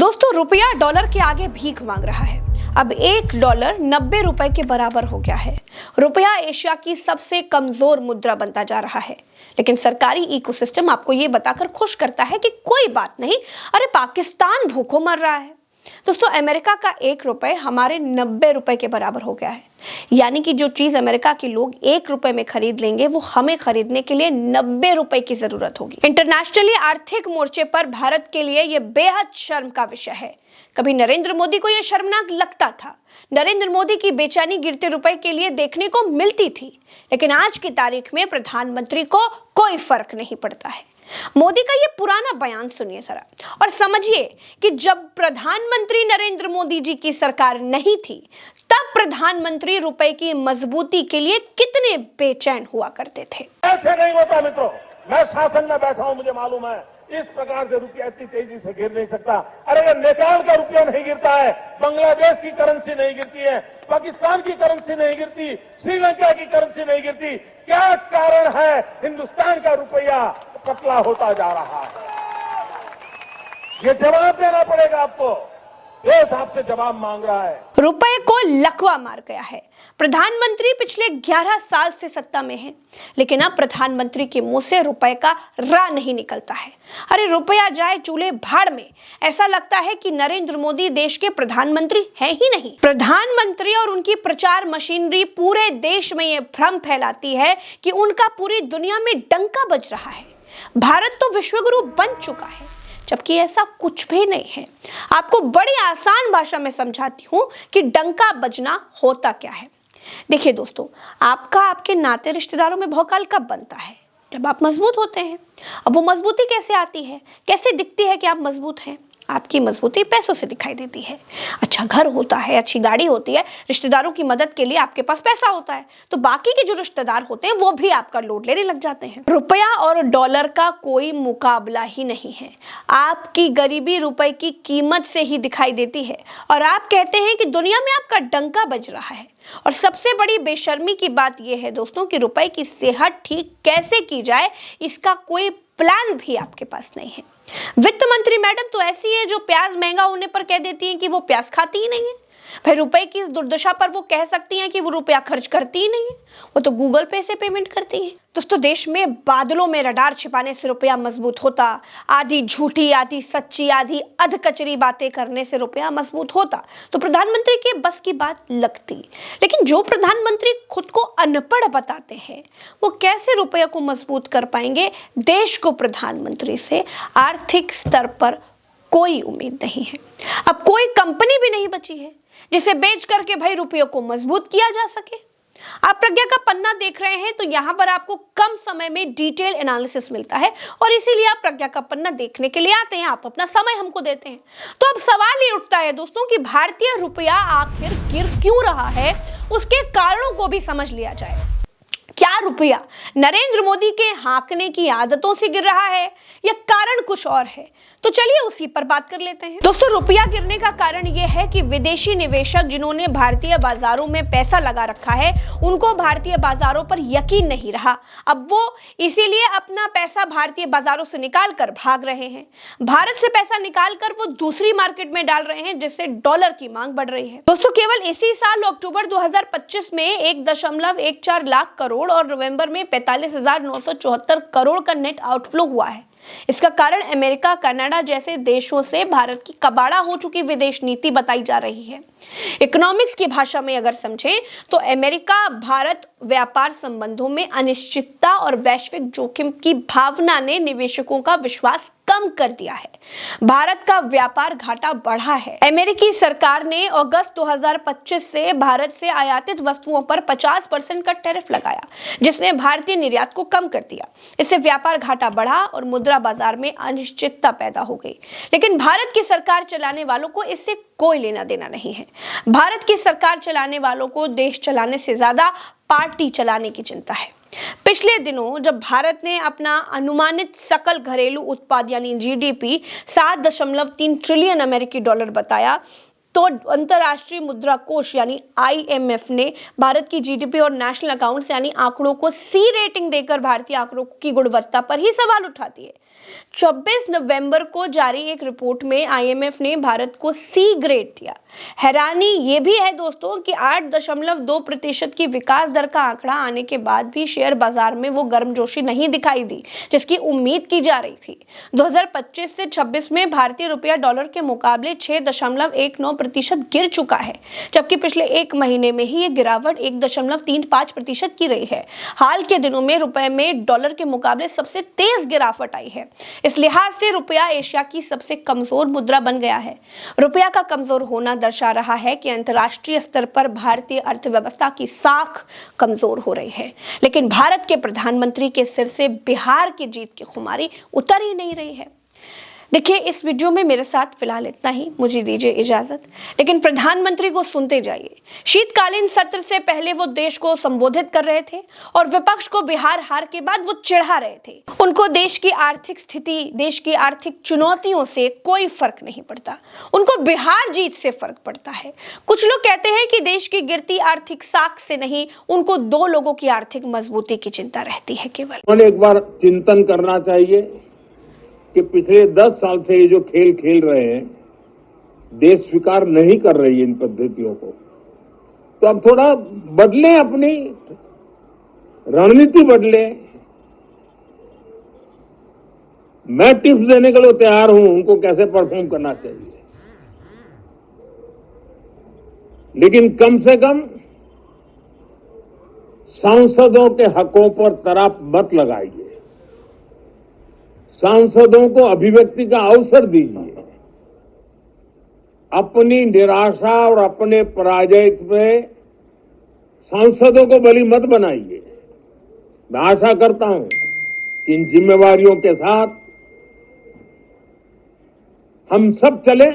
दोस्तों, रुपया डॉलर के आगे भीख मांग रहा है। अब $1 90 रुपए के बराबर हो गया है। रुपया एशिया की सबसे कमजोर मुद्रा बनता जा रहा है, लेकिन सरकारी इकोसिस्टम आपको ये बताकर खुश करता है कि कोई बात नहीं, अरे पाकिस्तान भूखों मर रहा है। दोस्तों, अमेरिका का $1 हमारे 90 रुपए के बराबर हो गया है। यानी कि जो चीज अमेरिका के लोग $1 में खरीद लेंगे, वो हमें खरीदने के लिए 90 रुपए की जरूरत होगी। इंटरनेशनली आर्थिक मोर्चे पर भारत के लिए यह बेहद शर्म का विषय है। कभी नरेंद्र मोदी को यह शर्मनाक लगता था। नरेंद्र मोदी की बेचैनी गिरते रुपए के लिए देखने को मिलती थी, लेकिन आज की तारीख में प्रधानमंत्री को कोई फर्क नहीं पड़ता है। मोदी का ये पुराना बयान सुनिए जरा और समझिए कि जब प्रधानमंत्री नरेंद्र मोदी जी की सरकार नहीं थी, तब प्रधानमंत्री रुपए की मजबूती के लिए कितने बेचैन हुआ करते थे। ऐसे नहीं होता मित्रों, मैं शासन में बैठा हूं, मुझे मालूम है इस प्रकार से रुपया इतनी तेजी से गिर नहीं सकता। अरे अगर नेपाल का रुपया नहीं गिरता है, बांग्लादेश की करेंसी नहीं गिरती है, पाकिस्तान की करेंसी नहीं गिरती, श्रीलंका की करेंसी नहीं गिरती, क्या कारण है हिंदुस्तान का रुपया पतला होता जा रहा है? ये जवाब देना पड़ेगा आपको। देश आपसे जवाब मांग रहा है। रुपए को लकवा मार गया है। प्रधानमंत्री पिछले 11 साल से सत्ता में है, लेकिन अब प्रधानमंत्री के मुंह से रुपए का रा नहीं निकलता है। अरे रुपया जाए चूल्हे भाड़ में, ऐसा लगता है कि नरेंद्र मोदी देश के प्रधानमंत्री हैं ही नहीं। प्रधानमंत्री और उनकी प्रचार मशीनरी पूरे देश में यह भ्रम फैलाती है कि उनका पूरी दुनिया में डंका बज रहा है। भारत तो विश्वगुरु बन चुका है, जबकि ऐसा कुछ भी नहीं है। आपको बड़ी आसान भाषा में समझाती हूं कि डंका बजना होता क्या है। देखिए दोस्तों, आपका आपके नाते रिश्तेदारों में भौकाल कब बनता है? जब आप मजबूत होते हैं। अब वो मजबूती कैसे आती है, कैसे दिखती है कि आप मजबूत हैं? आपकी मजबूती पैसों से दिखाई देती है। अच्छा घर होता है, अच्छी गाड़ी होती है, रिश्तेदारों की मदद के लिए आपके पास पैसा होता है, तो बाकी के जो रिश्तेदार होते हैं वो भी आपका लोड लेने लग जाते हैं। रुपया और डॉलर का कोई मुकाबला ही नहीं है। आपकी गरीबी रुपए की कीमत से ही दिखाई देती है और आप कहते हैं कि दुनिया में आपका डंका बज रहा है। और सबसे बड़ी बेशर्मी की बात यह है दोस्तों कि रुपए की सेहत ठीक कैसे की जाए, इसका कोई प्लान भी आपके पास नहीं है। वित्त मंत्री मैडम तो ऐसी है जो प्याज महंगा होने पर कह देती है कि वो प्याज खाती ही नहीं है। भाई रुपए की इस दुर्दशा पर वो कह सकती हैं कि वो रुपया खर्च करती ही नहीं है, वो तो गूगल पे से पेमेंट करती हैं। दोस्तों, देश में बादलों में रडार छिपाने से रुपया मजबूत होता, आधी झूठी आधी सच्ची आधी अधकचरी बातें करने से रुपया मजबूत होता, तो प्रधानमंत्री के बस की बात लगती। लेकिन जो प्रधानमंत्री खुद को अनपढ़ बताते हैं, वो कैसे रुपया को मजबूत कर पाएंगे? देश को प्रधानमंत्री से आर्थिक स्तर पर कोई उम्मीद नहीं है। अब कोई कंपनी भी नहीं बची है जिसे बेच करके भाई रुपयों को मजबूत किया जा सके। आप प्रज्ञा का पन्ना देख रहे हैं, तो यहाँ पर आपको कम समय में डिटेल एनालिसिस मिलता है और इसीलिए आप प्रज्ञा का पन्ना देखने के लिए आते हैं, आप अपना समय हमको देते हैं। तो अब सवाल ये उठता है दोस्तों कि भारतीय रुपया आखिर गिर क्यों रहा है, उसके कारणों को भी समझ लिया जाए। क्या रुपया नरेंद्र मोदी के हाँकने की आदतों से गिर रहा है या कारण कुछ और है? तो चलिए उसी पर बात कर लेते हैं। दोस्तों, रुपया गिरने का कारण यह है कि विदेशी निवेशक जिन्होंने भारतीय बाजारों में पैसा लगा रखा है, उनको भारतीय बाजारों पर यकीन नहीं रहा। अब वो इसीलिए अपना पैसा भारतीय बाजारों से निकाल कर भाग रहे हैं। भारत से पैसा निकाल कर वो दूसरी मार्केट में डाल रहे हैं, जिससे डॉलर की मांग बढ़ रही है। दोस्तों, केवल इसी साल अक्टूबर 2025 में 1.14 लाख करोड़ और नवंबर में 45,974 करोड़ का नेट आउटफ्लो हुआ है। इसका कारण अमेरिका, कनाडा जैसे देशों से भारत की कबाड़ा हो चुकी विदेश नीति बताई जा रही है। इकोनॉमिक्स की भाषा में अगर समझें तो अमेरिका भारत व्यापार संबंधों में अनिश्चितता और वैश्विक जोखिम की भावना ने निवेशकों का विश्वास कम कर दिया है। भारत का व्यापार घाटा बढ़ा है। अमेरिकी सरकार ने अगस्त 2025 से भारत से आयातित वस्तुओं पर 50% का टैरिफ लगाया, जिसने भारतीय निर्यात को कम कर दिया। इससे व्यापार घाटा बढ़ा और मुद्रा बाजार में अनिश्चितता पैदा हो गई। लेकिन भारत की सरकार चलाने वालों को इससे कोई लेना देना नहीं है। भारत की सरकार चलाने वालों को देश चलाने से ज्यादा पार्टी चलाने की चिंता है। पिछले दिनों जब भारत ने अपना अनुमानित सकल घरेलू उत्पाद यानी जीडीपी 7.3 ट्रिलियन अमेरिकी डॉलर बताया, तो अंतरराष्ट्रीय मुद्रा कोष यानी आईएमएफ ने भारत की जीडीपी और नेशनल अकाउंट्स यानी आंकड़ों को सी रेटिंग देकर भारतीय आंकड़ों की गुणवत्ता पर ही सवाल उठाती है। 24 नवंबर को जारी एक रिपोर्ट में आईएमएफ ने भारत को सी ग्रेड दिया। हैरानी ये भी है दोस्तों कि 8.2% की विकास दर का आंकड़ा आने के बाद भी शेयर बाजार में वो गर्मजोशी नहीं दिखाई दी जिसकी उम्मीद की जा रही थी। 2025 से 26 में भारतीय रुपया डॉलर के मुकाबले 6.19% गिर चुका है, जबकि पिछले एक महीने में ही ये गिरावट 1.35% की रही है। हाल के दिनों में रुपए में डॉलर के मुकाबले सबसे तेज गिरावट आई है। इस लिहाज से रुपया एशिया की सबसे कमजोर मुद्रा बन गया है। रुपया का कमजोर होना दर्शा रहा है कि अंतर्राष्ट्रीय स्तर पर भारतीय अर्थव्यवस्था की साख कमजोर हो रही है, लेकिन भारत के प्रधानमंत्री के सिर से बिहार की जीत की खुमारी उतर ही नहीं रही है। देखिए, इस वीडियो में मेरे साथ फिलहाल इतना ही, मुझे दीजिए इजाजत। लेकिन प्रधानमंत्री को सुनते जाइए। शीतकालीन सत्र से पहले वो देश को संबोधित कर रहे थे और विपक्ष को बिहार हार के बाद वो चिढ़ा रहे थे। उनको देश की आर्थिक स्थिति, देश की आर्थिक चुनौतियों से कोई फर्क नहीं पड़ता, उनको बिहार जीत से फर्क पड़ता है। कुछ लोग कहते हैं कि देश की गिरती आर्थिक साख से नहीं, उनको दो लोगों की आर्थिक मजबूती की चिंता रहती है केवल। एक बार चिंतन करना चाहिए कि पिछले 10 साल से ये जो खेल खेल रहे हैं, देश स्वीकार नहीं कर रही है इन पद्धतियों को, तो अब थोड़ा बदलें, अपनी रणनीति बदले। मैं टिप्स देने के लिए तैयार हूं उनको कैसे परफॉर्म करना चाहिए, लेकिन कम से कम सांसदों के हकों पर तराप मत लगाइए। सांसदों को अभिव्यक्ति का अवसर दीजिए। अपनी निराशा और अपने पराजय में सांसदों को बलि मत बनाइए। मैं आशा करता हूं कि इन जिम्मेवारियों के साथ हम सब चलें